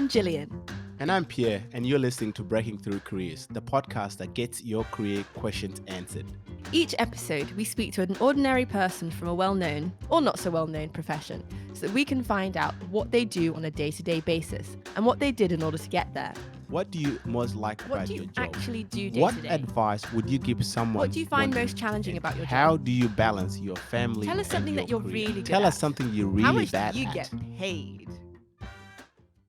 I'm Gillian. And I'm Pierre, and you're listening to Breaking Through Careers, the podcast that gets your career questions answered. Each episode, we speak to an ordinary person from a well-known or not so well-known profession so that we can find out what they do on a day-to-day basis and what they did in order to get there. What do you most like What about do your you job? actually do What day-to-day? advice would you give someone? What do you find wanting- most challenging about your How job? do you balance your family? Tell us and something your that you're career? really good Tell us at. something you're How really much bad do you at. get paid?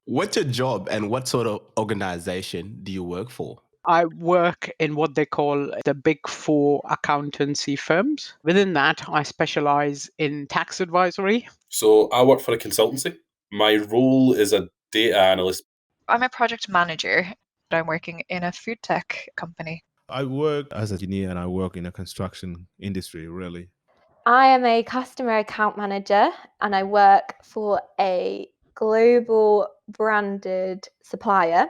What's your job and what sort of organization do you work for? I work in what they call the Big Four accountancy firms. Within that, I specialize in tax advisory. So I work for a consultancy. My role is a data analyst. I'm a project manager. I'm working in a food tech company. I work as an engineer and I work in a construction industry, really. I am a customer account manager and I work for a global branded supplier.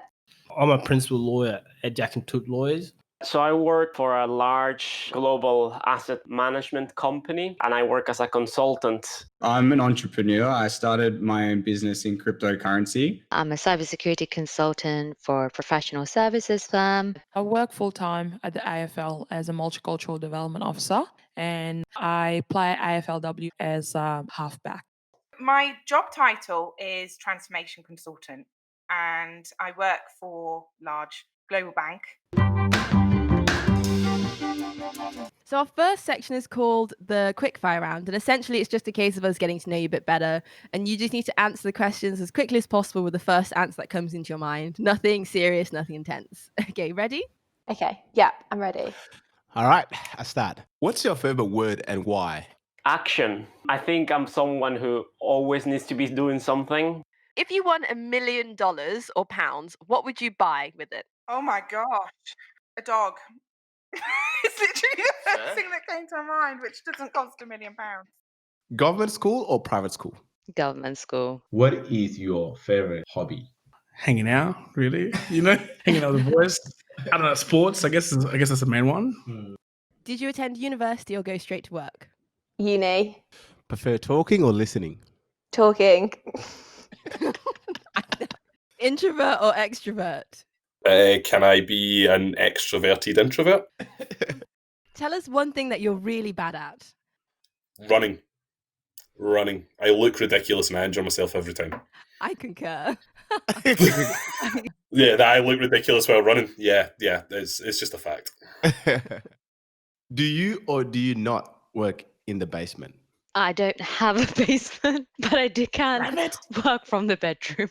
I'm a principal lawyer at Jackson Tooke Lawyers. So I work for a large global asset management company and I work as a consultant. I'm an entrepreneur. I started my own business in cryptocurrency. I'm a cybersecurity consultant for a professional services firm. I work full-time at the AFL as a multicultural development officer and I play AFLW as a halfback. My job title is transformation consultant and I work for large global bank. So our first section is called the quickfire round, and essentially it's just a case of us getting to know you a bit better, and you just need to answer the questions as quickly as possible with the first answer that comes into your mind. Nothing serious, nothing intense. Okay, ready? Okay, yeah, I'm ready. All right, I start. What's your favorite word and why? Action. I think I'm someone who always needs to be doing something. If you won $1 million or pounds, what would you buy with it? Oh my gosh, a dog. It's literally the first thing that came to my mind, which doesn't cost £1 million. Government school or private school? Government school. What is your favorite hobby? Hanging out, really. Hanging out with the boys. I don't know, sports, I guess that's the main one. Did you attend university or go straight to work? Uni. Prefer talking or listening? Talking. Introvert or extrovert? Can I be an extroverted introvert? Tell us one thing that you're really bad at. Running. I look ridiculous and I injure myself every time. I concur. Yeah, that I look ridiculous while running. Yeah, it's just a fact. Do you or do you not work in the basement? I don't have a basement, but I can work from the bedroom.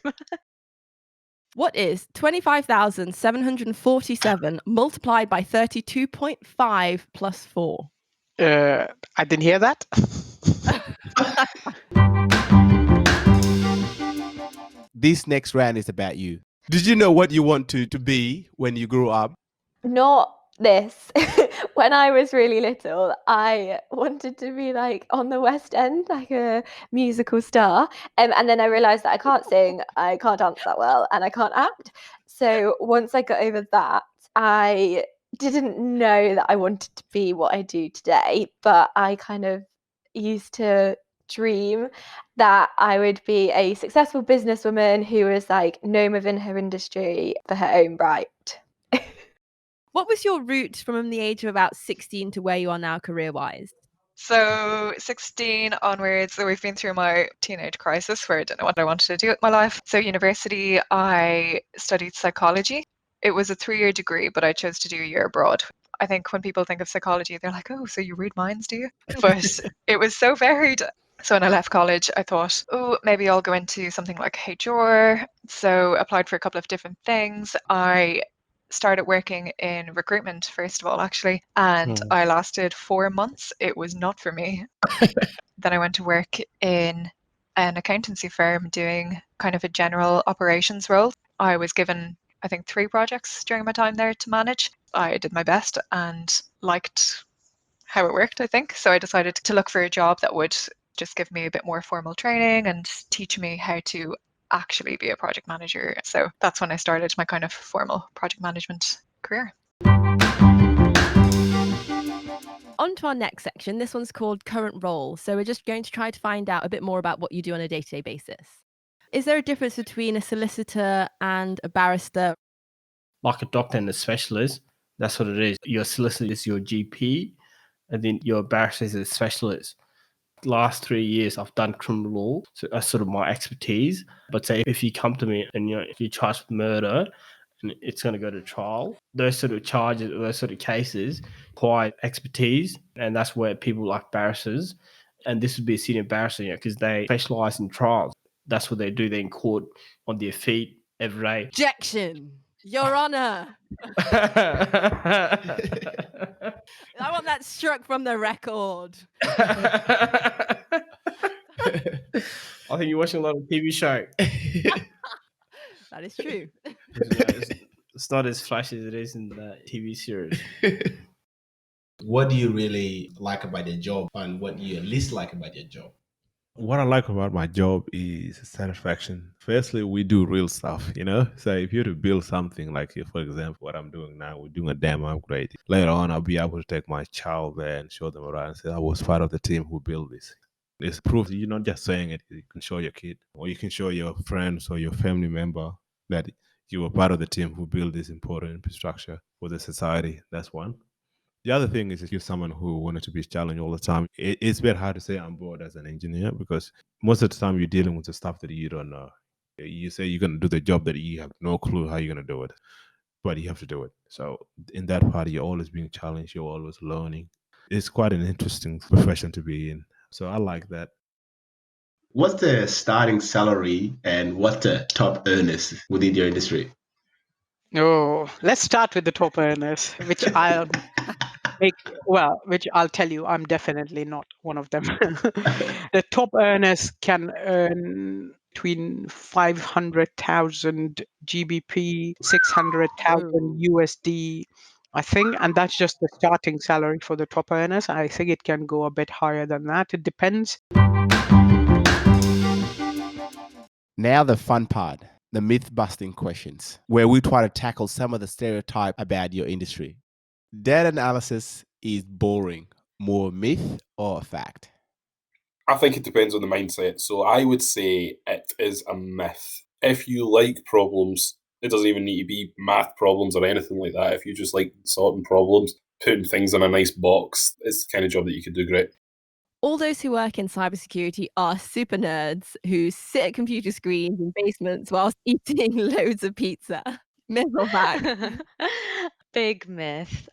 What is 25,747 multiplied by 32.5 plus 4? I didn't hear that. This next round is about you. Did you know what you want to be when you grow up? Not this. When I was really little, I wanted to be like on the West End, like a musical star. And then I realised that I can't sing, I can't dance that well, and I can't act. So once I got over that, I didn't know that I wanted to be what I do today, but I kind of used to dream that I would be a successful businesswoman who was like known within her industry for her own right. What was your route from the age of about 16 to where you are now career-wise? So 16 onwards, so we've been through my teenage crisis where I didn't know what I wanted to do with my life. So university, I studied psychology. It was a 3-year degree, but I chose to do a year abroad. I think when people think of psychology, they're like, oh, so you read minds, do you? But it was so varied. So when I left college, I thought, oh, maybe I'll go into something like HR. So applied for a couple of different things. I started working in recruitment, first of all, actually, and I lasted 4 months. It was not for me. Then I went to work in an accountancy firm doing kind of a general operations role. I was given, I think, 3 projects during my time there to manage. I did my best and liked how it worked, I think. So I decided to look for a job that would just give me a bit more formal training and teach me how to actually be a project manager. So that's when I started my kind of formal project management career. On to our next section. This one's called current role. So we're just going to try to find out a bit more about what you do on a day-to-day basis. Is there a difference between a solicitor and a barrister? Like a doctor and a specialist, that's what it is. Your solicitor is your GP, and then your barrister is a specialist. Last 3 years I've done criminal law, so that's sort of my expertise. But say if you come to me and if you're charged with murder and it's going to go to trial, those sort of charges, those sort of cases require expertise, and that's where people like barristers, and this would be a senior barrister, because they specialize in trials. That's what they do. They're in court on their feet every day. Objection, Your Honor. I want that struck from the record. I think you're watching a lot of TV show. That is true. It's not as flashy as it is in the TV series. What do you really like about your job, and what do you least like about your job? What I like about my job is satisfaction. Firstly, we do real stuff, So if you're to build something, like for example, what I'm doing now, we're doing a dam upgrade. Later on, I'll be able to take my child there and show them around and say, I was part of the team who built this. It's proof that you're not just saying it. You can show your kid, or you can show your friends or your family member that you were part of the team who built this important infrastructure for the society. That's one. The other thing is, if you're someone who wanted to be challenged all the time, it's very hard to say I'm bored as an engineer, because most of the time you're dealing with the stuff that you don't know. You say you're going to do the job that you have no clue how you're going to do it, but you have to do it. So in that part, you're always being challenged. You're always learning. It's quite an interesting profession to be in. So I like that. What's the starting salary and what's the top earners within your industry? Oh, let's start with the top earners, which I'll tell you, I'm definitely not one of them. The top earners can earn between 500,000 GBP, 600,000 USD, I think, and that's just the starting salary for the top earners. I think it can go a bit higher than that. It depends. Now the fun part, the myth-busting questions, where we try to tackle some of the stereotype about your industry. Data analysis is boring. More myth or fact? I think it depends on the mindset. So I would say it is a myth. If you like problems, it doesn't even need to be math problems or anything like that. If you just like sorting problems, putting things in a nice box, it's the kind of job that you could do great. All those who work in cybersecurity are super nerds who sit at computer screens in basements whilst eating loads of pizza. Myth or fact? Big myth.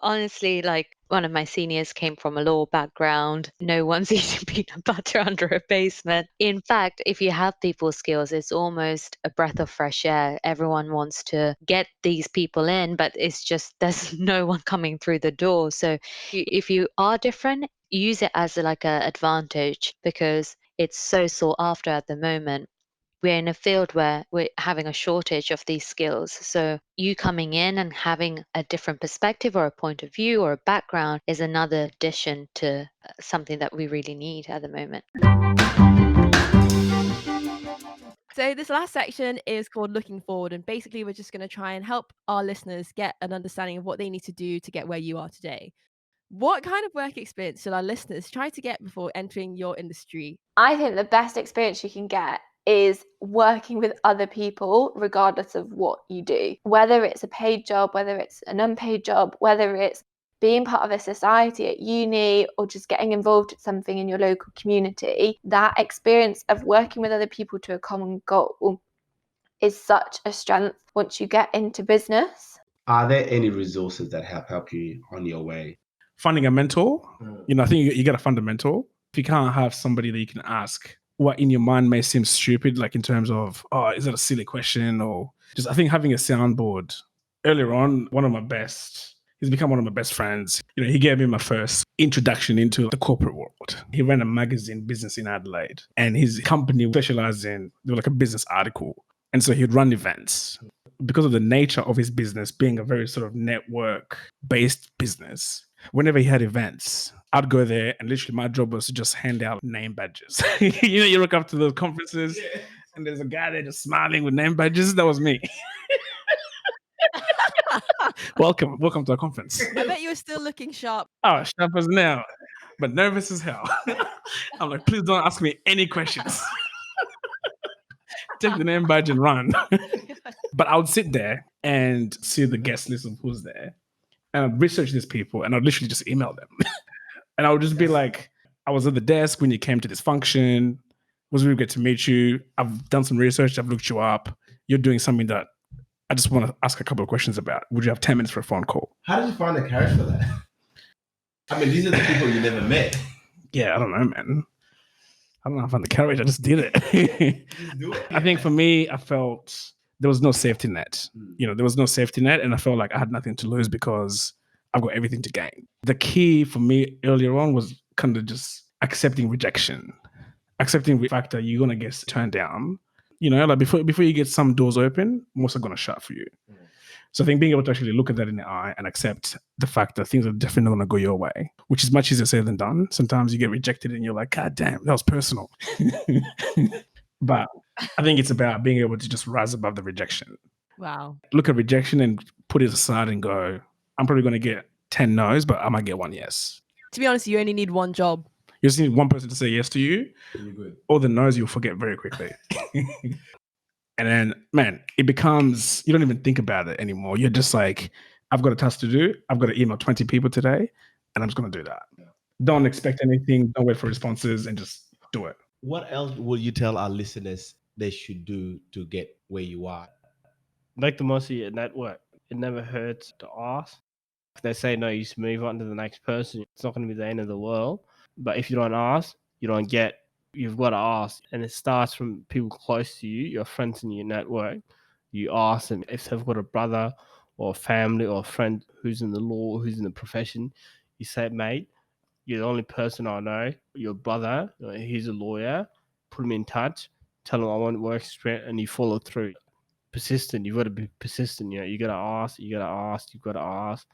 Honestly, like one of my seniors came from a law background. No one's eating peanut butter under a basement. In fact, if you have people skills, it's almost a breath of fresh air. Everyone wants to get these people in, but it's just there's no one coming through the door. So if you are different, use it as like an advantage, because it's so sought after at the moment. We're in a field where we're having a shortage of these skills. So you coming in and having a different perspective or a point of view or a background is another addition to something that we really need at the moment. So this last section is called Looking Forward, and basically we're just going to try and help our listeners get an understanding of what they need to do to get where you are today. What kind of work experience should our listeners try to get before entering your industry? I think the best experience you can get is working with other people, regardless of what you do, whether it's a paid job, whether it's an unpaid job, whether it's being part of a society at uni or just getting involved in something in your local community. That experience of working with other people to a common goal is such a strength once you get into business. Are there any resources that have helped you on your way? Finding a mentor, I think you got to find a mentor. If you can't have somebody that you can ask what in your mind may seem stupid, like in terms of, is it a silly question? Or just, I think having a soundboard. Earlier on, he's become one of my best friends. He gave me my first introduction into the corporate world. He ran a magazine business in Adelaide, and his company specialized in like a business article. And so he'd run events. Because of the nature of his business being a very sort of network-based business, whenever he had events, I'd go there, and literally my job was to just hand out name badges. You look up to those conferences, and there's a guy there just smiling with name badges. That was me. Welcome to our conference. I bet you were still looking sharp. Oh, sharp as now, but nervous as hell. I'm like, please don't ask me any questions. take the name badge and run. But I would sit there and see the guest list of who's there, and I'd research these people, and I'd literally just email them. And I would just be like, I was at the desk when you came to this function. It was really good to meet you. I've done some research. I've looked you up. You're doing something that I just want to ask a couple of questions about. Would you have 10 minutes for a phone call? How did you find the courage for that? I mean, these are the people you never met. Yeah, I don't know, man. I don't know if I found the courage. I just did it. Just do it. I think for me, I felt there was no safety net. There was no safety net, and I felt like I had nothing to lose because I've got everything to gain. The key for me earlier on was kind of just accepting rejection, accepting the fact that you're gonna get turned down. Like before you get some doors open, most are gonna shut for you. So I think being able to actually look at that in the eye and accept the fact that things are definitely not going to go your way, which is much easier said than done. Sometimes you get rejected and you're like, God damn, that was personal. But I think it's about being able to just rise above the rejection. Wow. Look at rejection and put it aside and go, I'm probably going to get 10 no's, but I might get one yes. To be honest, you only need one job. You just need one person to say yes to you. You're good. All the no's you'll forget very quickly. And then, man, it becomes, you don't even think about it anymore. You're just like, I've got a task to do. I've got to email 20 people today, and I'm just going to do that. Don't expect anything. Don't wait for responses, and just do it. What else will you tell our listeners they should do to get where you are? Make the most of your network. It never hurts to ask. If they say no, you just move on to the next person. It's not going to be the end of the world. But if you don't ask, you don't get. You've got to ask. And it starts from people close to you, your friends in your network. You ask them if they've got a brother or a family or a friend who's in the law, who's in the profession. You say, mate, you're the only person I know. Your brother, he's a lawyer. Put him in touch. Tell him I want work experience, and you follow through. Persistent. You've got to be persistent. You got to ask. You got to ask. You've got to ask.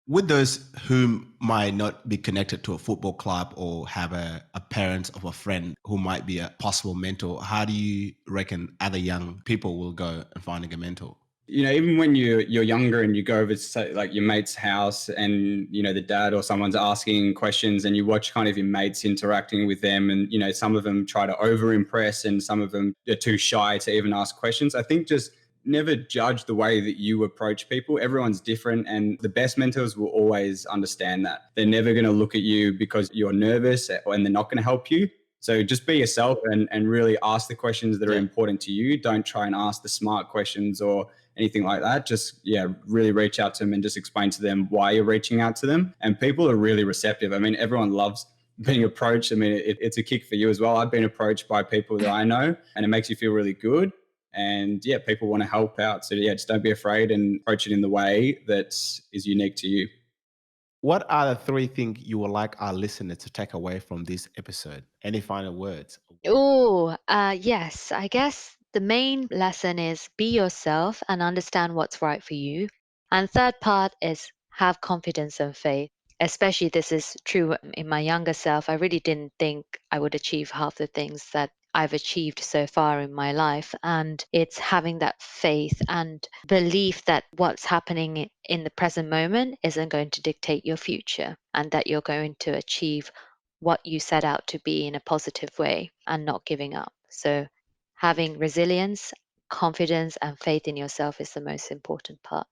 With those who might not be connected to a football club or have a parent of a friend who might be a possible mentor, how do you reckon other young people will go and finding a mentor? Even when you're younger and you go over to say, like your mate's house and, the dad or someone's asking questions and you watch kind of your mates interacting with them and, some of them try to over impress and some of them are too shy to even ask questions. I think just never judge the way that you approach people. Everyone's different, and the best mentors will always understand that. They're never going to look at you because you're nervous and they're not going to help you. So just be yourself and really ask the questions that are important to you. Don't try and ask the smart questions or anything like that. Just, really reach out to them and just explain to them why you're reaching out to them. And people are really receptive. I mean, everyone loves being approached. I mean, it's a kick for you as well. I've been approached by people that I know and it makes you feel really good. And people want to help out. So just don't be afraid and approach it in the way that is unique to you. What are the 3 things you would like our listeners to take away from this episode? Any final words? Oh, yes. I guess the main lesson is be yourself and understand what's right for you. And third part is have confidence and faith. Especially this is true in my younger self. I really didn't think I would achieve half the things that I've achieved so far in my life. And it's having that faith and belief that what's happening in the present moment isn't going to dictate your future and that you're going to achieve what you set out to be in a positive way and not giving up. So having resilience, confidence, and faith in yourself is the most important part.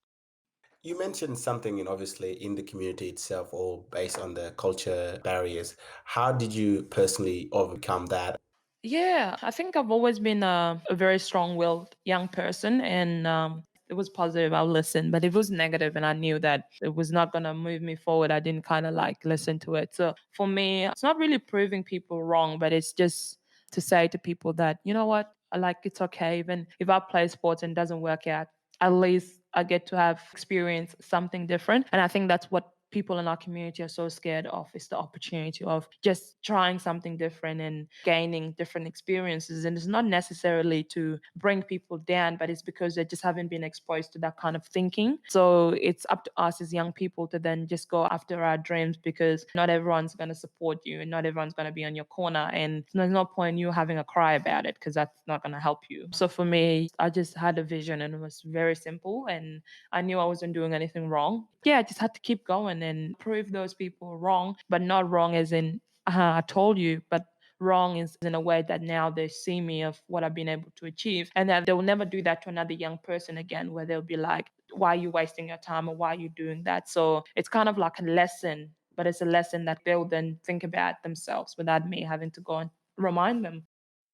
You mentioned something, obviously, in the community itself, or based on the culture barriers. How did you personally overcome that? Yeah, I think I've always been a very strong-willed young person, and it was positive. I'll listen, but if it was negative, and I knew that it was not gonna move me forward, I didn't kind of like listen to it. So for me, it's not really proving people wrong, but it's just to say to people that you know what, I like it's okay. Even if I play sports and it doesn't work out, at least I get to have experience something different, and I think that's what people in our community are so scared of is the opportunity of just trying something different and gaining different experiences. And it's not necessarily to bring people down, but it's because they just haven't been exposed to that kind of thinking. So it's up to us as young people to then just go after our dreams, because not everyone's going to support you and not everyone's going to be on your corner. And there's no point in you having a cry about it because that's not going to help you. So for me, I just had a vision and it was very simple. And I knew I wasn't doing anything wrong. Yeah, I just had to keep going and prove those people wrong, but not wrong as in, I told you, but wrong in a way that now they see me of what I've been able to achieve, and that they'll never do that to another young person again, where they'll be like, why are you wasting your time, or why are you doing that? So it's kind of like a lesson, but it's a lesson that they'll then think about themselves without me having to go and remind them.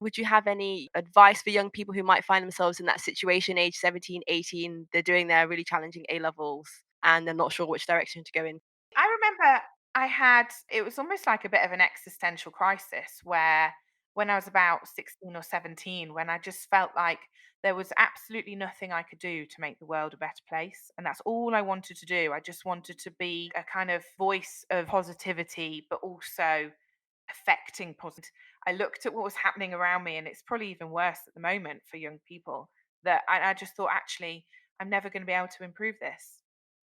Would you have any advice for young people who might find themselves in that situation, age 17, 18, they're doing their really challenging A-levels and they're not sure which direction to go in? I remember it was almost like a bit of an existential crisis where when I was about 16 or 17, when I just felt like there was absolutely nothing I could do to make the world a better place. And that's all I wanted to do. I just wanted to be a kind of voice of positivity, but also affecting positive. I looked at what was happening around me, and it's probably even worse at the moment for young people. That I just thought, actually, I'm never going to be able to improve this.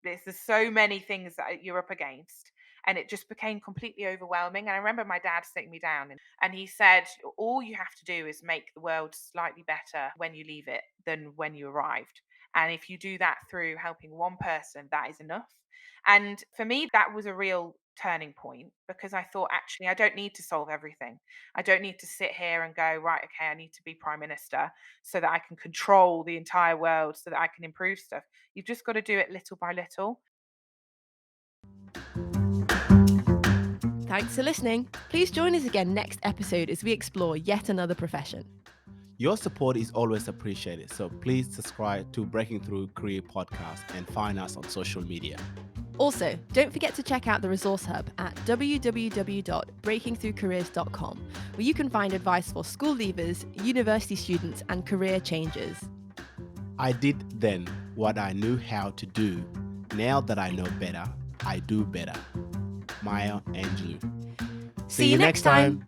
There's so many things that you're up against, and it just became completely overwhelming. And I remember my dad sitting me down, and he said, all you have to do is make the world slightly better when you leave it than when you arrived. And if you do that through helping one person, that is enough. And for me, that was a real turning point, because I thought, actually, I don't need to solve everything. I don't need to sit here and go, right, okay, I need to be prime minister so that I can control the entire world, so that I can improve stuff. You've just got to do it little by little. Thanks for listening. Please join us again next episode as we explore yet another profession. Your support is always appreciated, so please subscribe to Breaking Through Career Podcast and find us on social media. Also, don't forget to check out the Resource Hub at www.breakingthroughcareers.com, where you can find advice for school leavers, university students, and career changers. I did then what I knew how to do. Now that I know better, I do better. Maya Angelou. See you next time.